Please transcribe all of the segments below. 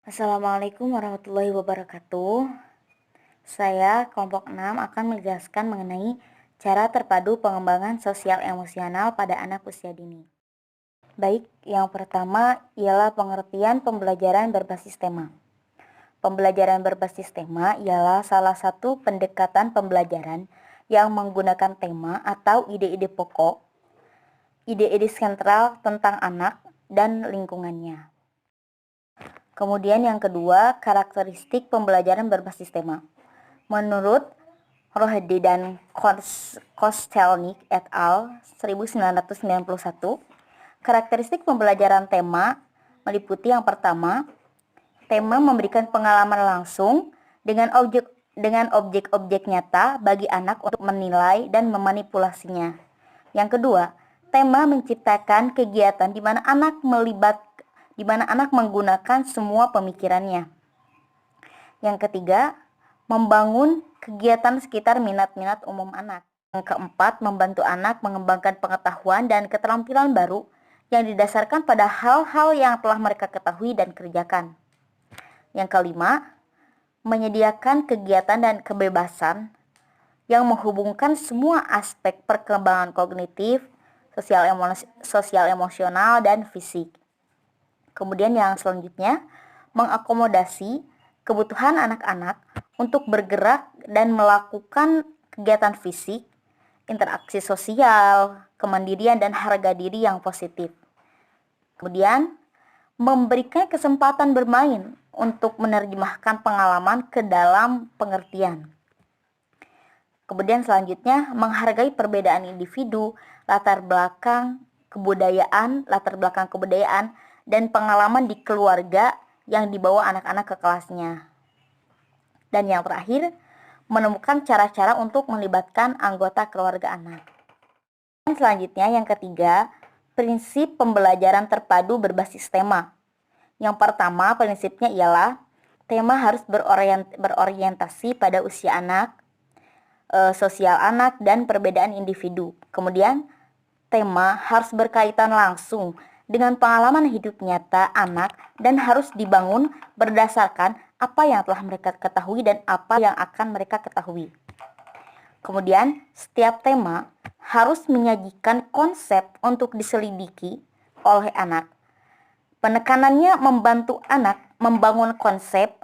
Assalamualaikum warahmatullahi wabarakatuh. Saya kelompok 6 akan menjelaskan mengenai cara terpadu pengembangan sosial emosional pada anak usia dini. Baik, yang pertama ialah pengertian pembelajaran berbasis tema. Pembelajaran berbasis tema ialah salah satu pendekatan pembelajaran yang menggunakan tema atau ide-ide pokok, ide-ide sentral tentang anak dan lingkungannya. Kemudian yang kedua, karakteristik pembelajaran berbasis tema. Menurut Rohde dan Kostelnik et al. 1991, karakteristik pembelajaran tema meliputi yang pertama, tema memberikan pengalaman langsung dengan objek-objek nyata bagi anak untuk menilai dan memanipulasinya. Yang kedua, tema menciptakan kegiatan di mana anak menggunakan semua pemikirannya. Yang ketiga, membangun kegiatan sekitar minat-minat umum anak. Yang keempat, membantu anak mengembangkan pengetahuan dan keterampilan baru yang didasarkan pada hal-hal yang telah mereka ketahui dan kerjakan. Yang kelima, menyediakan kegiatan dan kebebasan yang menghubungkan semua aspek perkembangan kognitif, sosial emosional, dan fisik. Kemudian yang selanjutnya, mengakomodasi kebutuhan anak-anak untuk bergerak dan melakukan kegiatan fisik, interaksi sosial, kemandirian, dan harga diri yang positif. Kemudian, memberikan kesempatan bermain untuk menerjemahkan pengalaman ke dalam pengertian. Kemudian selanjutnya, menghargai perbedaan individu, latar belakang kebudayaan, dan pengalaman di keluarga yang dibawa anak-anak ke kelasnya. Dan yang terakhir, menemukan cara-cara untuk melibatkan anggota keluarga anak. Dan selanjutnya yang ketiga, prinsip pembelajaran terpadu berbasis tema. Yang pertama prinsipnya ialah tema harus berorientasi pada usia anak, sosial anak, dan perbedaan individu. Kemudian tema harus berkaitan langsung dengan pengalaman hidup nyata anak dan harus dibangun berdasarkan apa yang telah mereka ketahui dan apa yang akan mereka ketahui. Kemudian, setiap tema harus menyajikan konsep untuk diselidiki oleh anak. Penekanannya membantu anak membangun konsep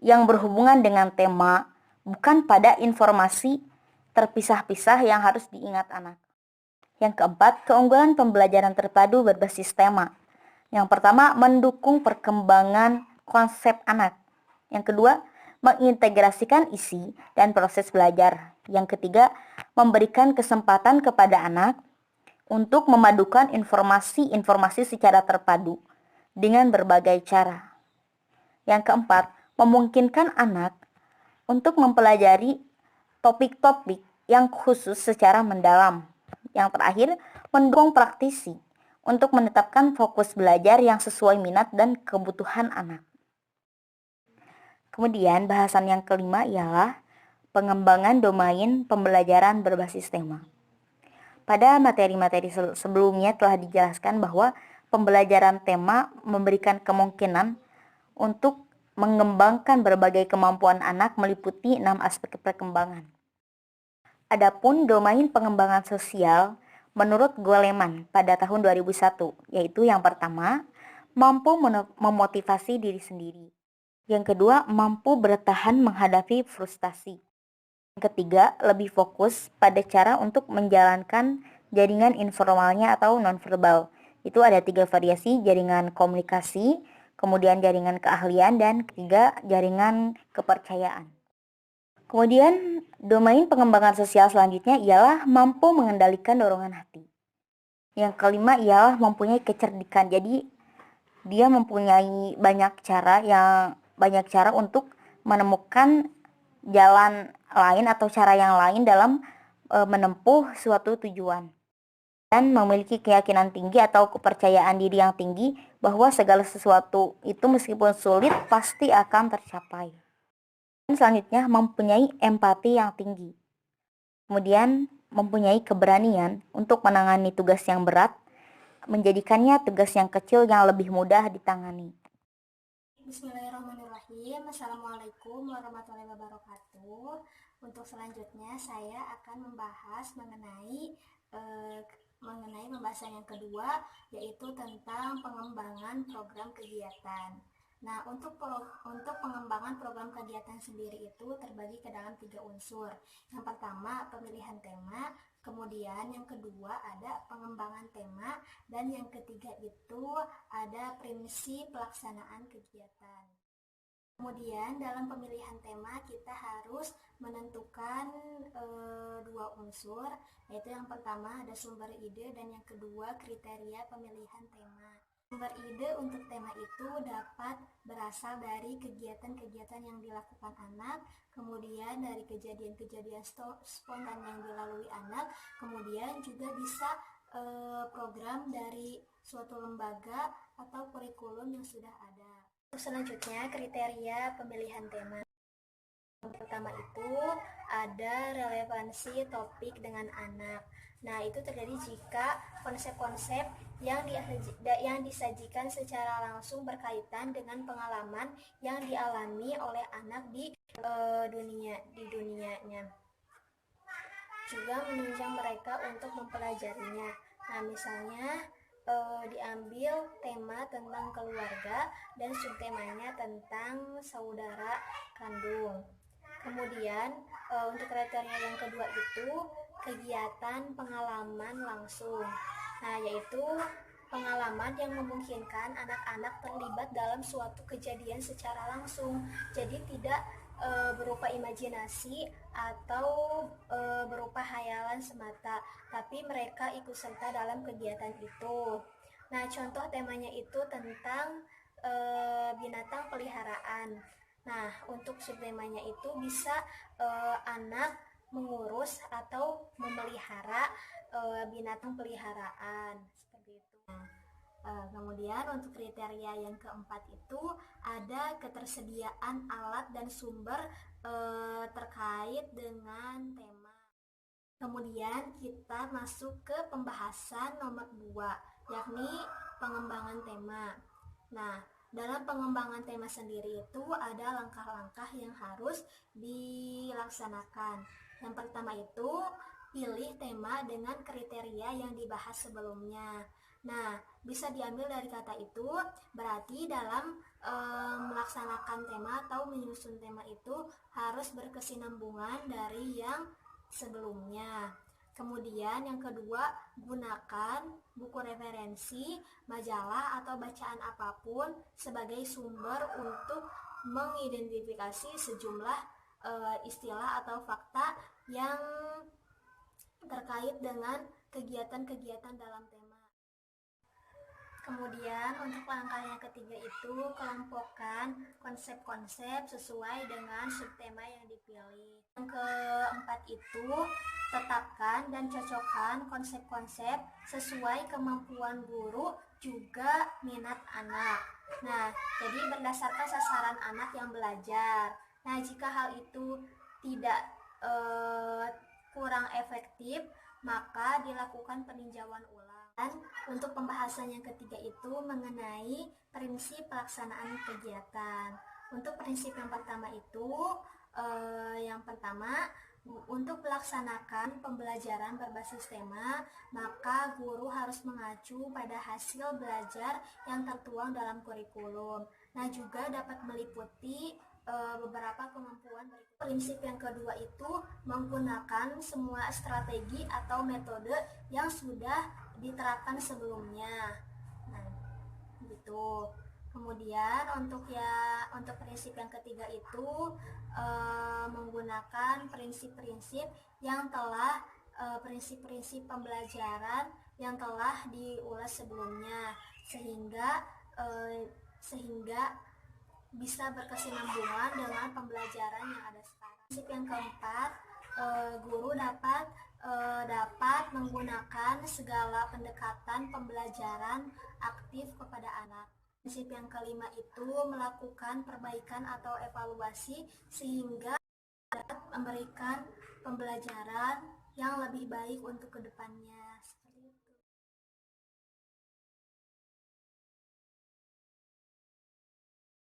yang berhubungan dengan tema, bukan pada informasi terpisah-pisah yang harus diingat anak. Yang keempat, keunggulan pembelajaran terpadu berbasis tema. Yang pertama, mendukung perkembangan konsep anak. Yang kedua, mengintegrasikan isi dan proses belajar. Yang ketiga, memberikan kesempatan kepada anak untuk memadukan informasi-informasi secara terpadu dengan berbagai cara. Yang keempat, memungkinkan anak untuk mempelajari topik-topik yang khusus secara mendalam. Yang terakhir, mendukung praktisi untuk menetapkan fokus belajar yang sesuai minat dan kebutuhan anak. Kemudian bahasan yang kelima ialah pengembangan domain pembelajaran berbasis tema. Pada materi-materi sebelumnya telah dijelaskan bahwa pembelajaran tema memberikan kemungkinan untuk mengembangkan berbagai kemampuan anak meliputi 6 aspek perkembangan. Adapun domain pengembangan sosial menurut Goleman pada tahun 2001, yaitu yang pertama, mampu memotivasi diri sendiri. Yang kedua, mampu bertahan menghadapi frustasi. Yang ketiga, lebih fokus pada cara untuk menjalankan jaringan informalnya atau nonverbal. Itu ada 3 variasi, jaringan komunikasi, kemudian jaringan keahlian, dan ketiga, jaringan kepercayaan. Kemudian, domain pengembangan sosial selanjutnya ialah mampu mengendalikan dorongan hati. Yang kelima ialah mempunyai kecerdikan. Jadi, dia mempunyai banyak cara untuk menemukan jalan lain atau cara yang lain dalam menempuh suatu tujuan. Dan memiliki keyakinan tinggi atau kepercayaan diri yang tinggi bahwa segala sesuatu itu meskipun sulit pasti akan tercapai. Selanjutnya, mempunyai empati yang tinggi. Kemudian, mempunyai keberanian untuk menangani tugas yang berat, menjadikannya tugas yang kecil yang lebih mudah ditangani. Bismillahirrahmanirrahim. Assalamualaikum warahmatullahi wabarakatuh. Untuk selanjutnya saya akan membahas mengenai pembahasan yang kedua, yaitu tentang pengembangan program kegiatan. Nah, untuk pengembangan program kegiatan sendiri itu terbagi ke dalam 3 unsur. Yang pertama, pemilihan tema, kemudian yang kedua ada pengembangan tema, dan yang ketiga itu ada prinsip pelaksanaan kegiatan. Kemudian dalam pemilihan tema kita harus menentukan 2 unsur, yaitu yang pertama ada sumber ide dan yang kedua kriteria pemilihan tema. Sumber ide untuk tema itu dapat berasal dari kegiatan-kegiatan yang dilakukan anak, kemudian dari kejadian-kejadian spontan yang dilalui anak, kemudian juga bisa program dari suatu lembaga atau kurikulum yang sudah ada. Selanjutnya, kriteria pemilihan tema. Yang pertama itu ada relevansi topik dengan anak. Nah, itu terjadi jika konsep-konsep yang disajikan secara langsung berkaitan dengan pengalaman yang dialami oleh anak di dunianya. Juga menunjang mereka untuk mempelajarinya. Nah, misalnya diambil tema tentang keluarga dan subtemanya tentang saudara kandung. Kemudian untuk kriteria yang kedua itu kegiatan pengalaman langsung. Nah, yaitu pengalaman yang memungkinkan anak-anak terlibat dalam suatu kejadian secara langsung. Jadi tidak berupa imajinasi atau berupa hayalan semata, tapi mereka ikut serta dalam kegiatan itu. Nah, contoh temanya itu tentang binatang peliharaan. Nah, untuk subtemanya itu bisa anak mengurus atau memelihara binatang peliharaan seperti itu. Kemudian untuk kriteria yang keempat itu ada ketersediaan alat dan sumber terkait dengan tema. Kemudian kita masuk ke pembahasan nomor 2, yakni pengembangan tema. Nah, dalam pengembangan tema sendiri itu ada langkah-langkah yang harus dilaksanakan. Yang pertama itu pilih tema dengan kriteria yang dibahas sebelumnya. Nah, bisa diambil dari kata itu, berarti dalam melaksanakan tema atau menyusun tema itu harus berkesinambungan dari yang sebelumnya. Kemudian yang kedua, gunakan buku referensi, majalah atau bacaan apapun sebagai sumber untuk mengidentifikasi sejumlah istilah atau fakta yang terkait dengan kegiatan-kegiatan dalam tema. Kemudian untuk langkah yang ketiga itu kelompokkan konsep-konsep sesuai dengan subtema yang dipilih. Yang keempat itu tetapkan dan cocokkan konsep-konsep sesuai kemampuan guru juga minat anak. Nah, jadi berdasarkan sasaran anak yang belajar. Nah, jika hal itu tidak kurang efektif, maka dilakukan peninjauan ulang. Dan untuk pembahasan yang ketiga itu mengenai prinsip pelaksanaan kegiatan. Untuk prinsip yang pertama itu, untuk melaksanakan pembelajaran berbasis tema, maka guru harus mengacu pada hasil belajar yang tertuang dalam kurikulum. Nah, juga dapat meliputi beberapa kemampuan berikut. Prinsip yang kedua itu menggunakan semua strategi atau metode yang sudah diterapkan sebelumnya. Nah, gitu. Kemudian untuk prinsip yang ketiga itu menggunakan prinsip-prinsip prinsip-prinsip pembelajaran yang telah diulas sebelumnya sehingga bisa berkesinambungan dengan pembelajaran yang ada sekarang. Prinsip yang keempat, guru dapat menggunakan segala pendekatan pembelajaran aktif kepada anak. Prinsip yang kelima itu melakukan perbaikan atau evaluasi sehingga dapat memberikan pembelajaran yang lebih baik untuk kedepannya.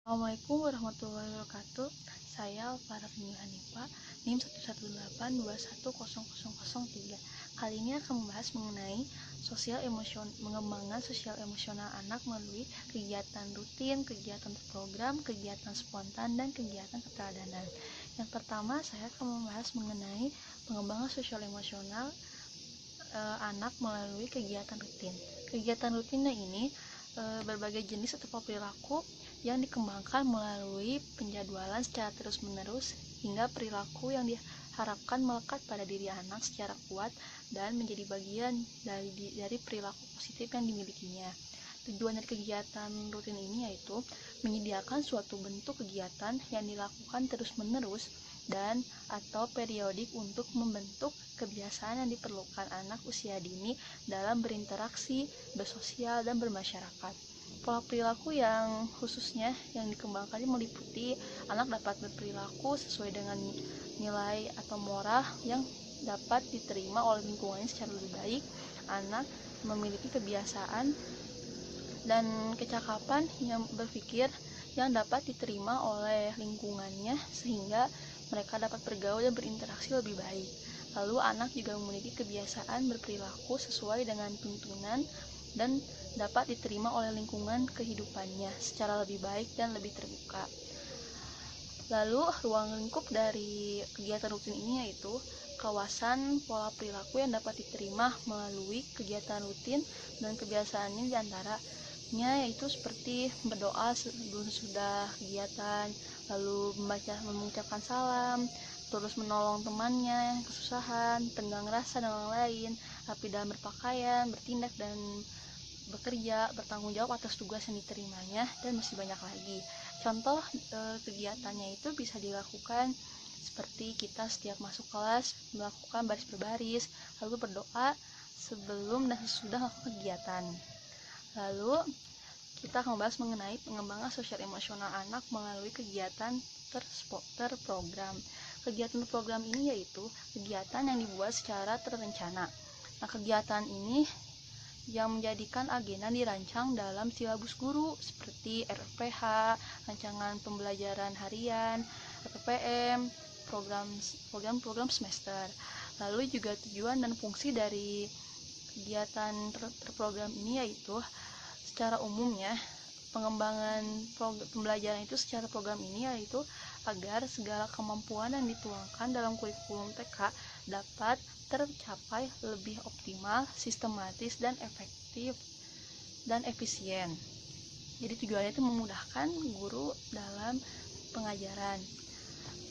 Assalamualaikum warahmatullahi wabarakatuh. Saya Alfara Hanifa, NIM 118210003. Kali ini akan membahas mengenai pengembangan sosial emosional anak melalui kegiatan rutin, kegiatan terprogram, kegiatan spontan, dan kegiatan keteladanan. Yang pertama, saya akan membahas mengenai pengembangan sosial emosional anak melalui kegiatan rutin. Kegiatan rutinnya ini berbagai jenis atau perilaku yang dikembangkan melalui penjadwalan secara terus-menerus hingga perilaku yang diharapkan melekat pada diri anak secara kuat dan menjadi bagian dari perilaku positif yang dimilikinya. Tujuan dari kegiatan rutin ini yaitu menyediakan suatu bentuk kegiatan yang dilakukan terus-menerus dan atau periodik untuk membentuk kebiasaan yang diperlukan anak usia dini dalam berinteraksi, bersosial, dan bermasyarakat. Pola perilaku yang khususnya yang dikembangkan meliputi anak dapat berperilaku sesuai dengan nilai atau moral yang dapat diterima oleh lingkungannya secara lebih baik. Anak memiliki kebiasaan dan kecakapan yang berpikir yang dapat diterima oleh lingkungannya sehingga mereka dapat bergaul dan berinteraksi lebih baik. Lalu anak juga memiliki kebiasaan berperilaku sesuai dengan tuntunan dan dapat diterima oleh lingkungan kehidupannya secara lebih baik dan lebih terbuka. Lalu ruang lingkup dari kegiatan rutin ini yaitu kawasan pola perilaku yang dapat diterima melalui kegiatan rutin dan kebiasaannya diantaranya yaitu seperti berdoa sebelum sudah kegiatan, lalu mengucapkan salam, terus menolong temannya yang kesusahan, tenggang rasa dan lain-lain, rapi dalam berpakaian, bertindak dan bekerja, bertanggung jawab atas tugas yang diterimanya, dan masih banyak lagi. Contoh kegiatannya itu bisa dilakukan seperti kita setiap masuk kelas melakukan baris berbaris, lalu berdoa sebelum dan sesudah melakukan kegiatan. Lalu kita akan membahas mengenai pengembangan sosial emosional anak melalui kegiatan terprogram. Kegiatan terprogram ini yaitu kegiatan yang dibuat secara terencana. Nah, kegiatan ini yang menjadikan agenda dirancang dalam silabus guru seperti RPH, rancangan pembelajaran harian, RPM, program semester. Lalu juga tujuan dan fungsi dari kegiatan terprogram ini yaitu secara umumnya pengembangan pembelajaran itu secara program ini yaitu agar segala kemampuan yang dituangkan dalam kurikulum TK dapat tercapai lebih optimal, sistematis, dan efektif dan efisien. Jadi tujuannya itu memudahkan guru dalam pengajaran.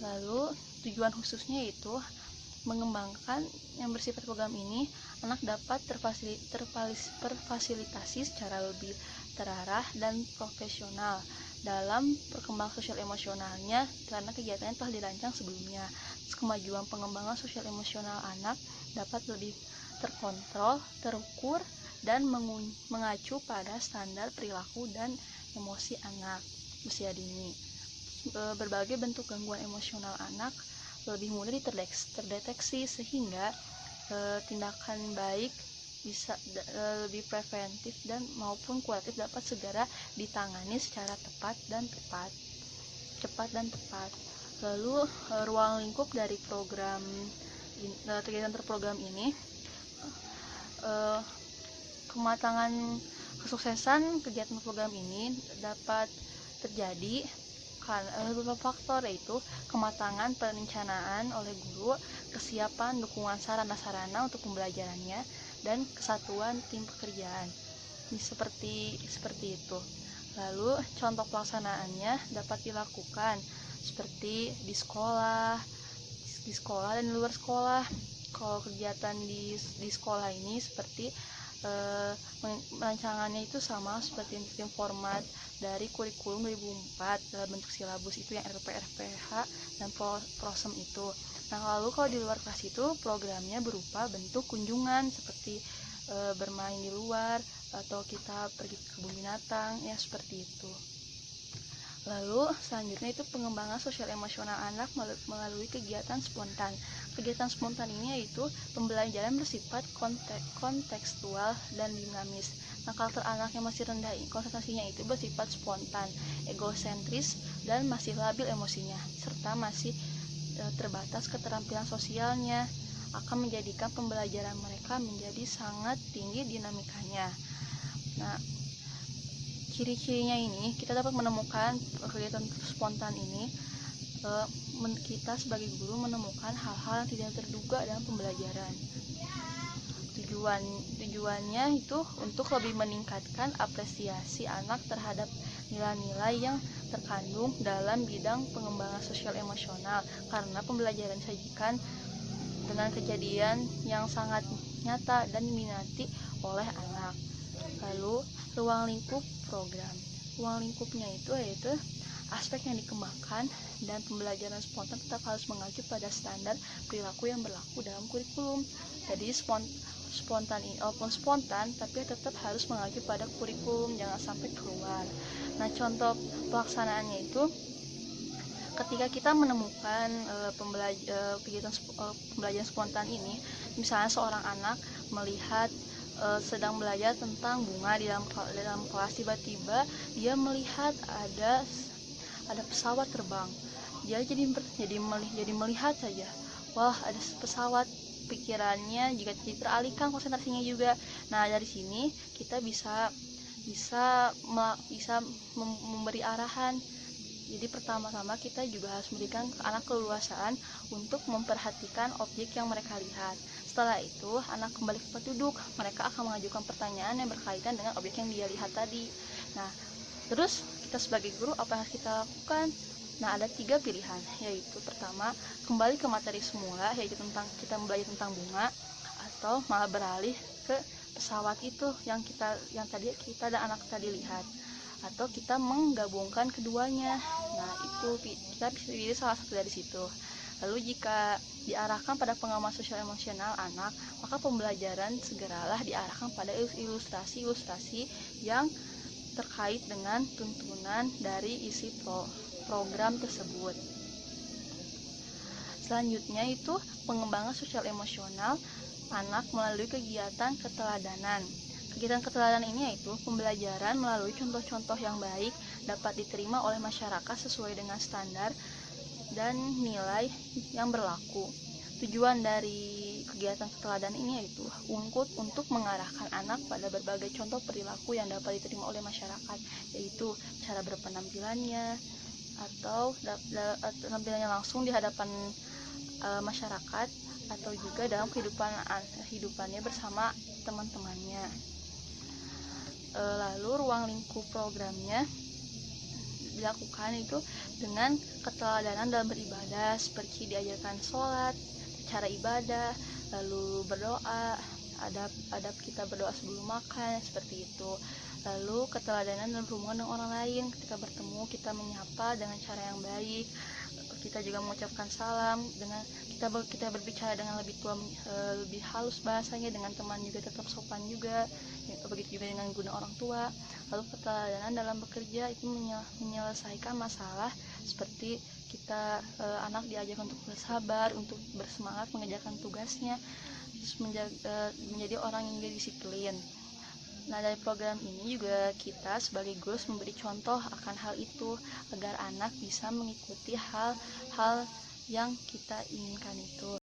Lalu tujuan khususnya itu mengembangkan yang bersifat program ini, anak dapat terfasilitasi secara lebih terarah dan profesional dalam perkembangan sosial emosionalnya karena kegiatannya telah dirancang sebelumnya. Kemajuan pengembangan sosial emosional anak dapat lebih terkontrol, terukur, dan mengacu pada standar perilaku dan emosi anak usia dini. Berbagai bentuk gangguan emosional anak lebih mudah terdeteksi sehingga tindakan baik bisa lebih preventif dan maupun kuratif dapat segera ditangani secara cepat dan tepat. Lalu ruang lingkup dari kegiatan terprogram ini, kematangan kesuksesan kegiatan program ini dapat terjadi karena beberapa faktor yaitu kematangan perencanaan oleh guru, kesiapan dukungan sarana untuk pembelajarannya, dan kesatuan tim pekerjaan. Ini seperti itu. Lalu contoh pelaksanaannya dapat dilakukan seperti di sekolah dan di luar sekolah. Kalau kegiatan di sekolah ini seperti rancangannya itu sama seperti tim format dari kurikulum 2004 dalam bentuk silabus itu yang RPH dan prosem itu. Nah, lalu kalau di luar kelas itu programnya berupa bentuk kunjungan seperti bermain di luar atau kita pergi ke kebun binatang ya seperti itu. Lalu selanjutnya itu pengembangan sosial emosional anak melalui kegiatan spontan. Kegiatan spontan ini yaitu pembelajaran bersifat kontekstual dan dinamis. Nah, karakter anak yang masih rendah konsentrasinya itu bersifat spontan, egosentris, dan masih labil emosinya, serta masih terbatas keterampilan sosialnya, akan menjadikan pembelajaran mereka menjadi sangat tinggi dinamikanya. Nah, ciri-cirinya ini kita dapat menemukan kegiatan spontan ini, kita sebagai guru menemukan hal-hal yang tidak terduga dalam pembelajaran. Tujuannya itu untuk lebih meningkatkan apresiasi anak terhadap nilai-nilai yang terkandung dalam bidang pengembangan sosial emosional, karena pembelajaran disajikan dengan kejadian yang sangat nyata dan diminati oleh anak. Lalu ruang lingkup program. Ruang lingkupnya itu yaitu aspek yang dikembangkan dan pembelajaran spontan tetap harus mengacu pada standar perilaku yang berlaku dalam kurikulum. Jadi spontan tapi tetap harus mengacu pada kurikulum, jangan sampai keluar. Nah, contoh pelaksanaannya itu ketika kita menemukan pembelajaran spontan ini, misalnya seorang anak melihat sedang belajar tentang bunga di dalam kelas, tiba-tiba dia melihat ada pesawat terbang. Dia jadi melihat saja, wah ada pesawat, pikirannya juga jadi teralihkan konsentrasinya juga. Nah, dari sini kita bisa memberi arahan. Jadi pertama-tama kita juga harus memberikan anak keleluasaan untuk memperhatikan objek yang mereka lihat. Setelah itu anak kembali ke tempat duduk, mereka akan mengajukan pertanyaan yang berkaitan dengan objek yang dia lihat tadi. Nah, terus kita sebagai guru apa yang harus kita lakukan? Nah, ada 3 pilihan, yaitu pertama, kembali ke materi semula, yaitu kita belajar tentang bunga, atau malah beralih ke pesawat itu yang tadi kita dan anak tadi lihat, atau kita menggabungkan keduanya. Nah, itu kita bisa pilih salah satu dari situ. Lalu jika diarahkan pada pengembangan sosial emosional anak, maka pembelajaran segeralah diarahkan pada ilustrasi-ilustrasi yang terkait dengan tuntunan dari isi program tersebut. Selanjutnya itu pengembangan sosial emosional anak melalui kegiatan keteladanan. Kegiatan keteladanan ini yaitu pembelajaran melalui contoh-contoh yang baik dapat diterima oleh masyarakat sesuai dengan standar dan nilai yang berlaku. Tujuan dari kegiatan keteladanan ini yaitu untuk mengarahkan anak pada berbagai contoh perilaku yang dapat diterima oleh masyarakat, yaitu cara berpenampilannya atau penampilannya langsung di hadapan masyarakat, atau juga dalam kehidupannya bersama teman-temannya. Lalu ruang lingkup programnya dilakukan itu dengan keteladanan dalam beribadah, seperti diajarkan sholat, cara ibadah, lalu berdoa, adab kita berdoa sebelum makan, seperti itu. Lalu keteladanan dalam hubungan dengan orang lain, ketika bertemu kita menyapa dengan cara yang baik, kita juga mengucapkan salam, dengan kita berbicara dengan lebih tua, lebih halus bahasanya, dengan teman juga tetap sopan juga, begitu juga dengan guna orang tua. Lalu keteladanan dalam bekerja itu menyelesaikan masalah, seperti anak diajarkan untuk bersabar, untuk bersemangat mengerjakan tugasnya, menjadi orang yang disiplin. Nah, dari program ini juga kita sebagai guru memberi contoh akan hal itu, agar anak bisa mengikuti hal-hal yang kita inginkan itu.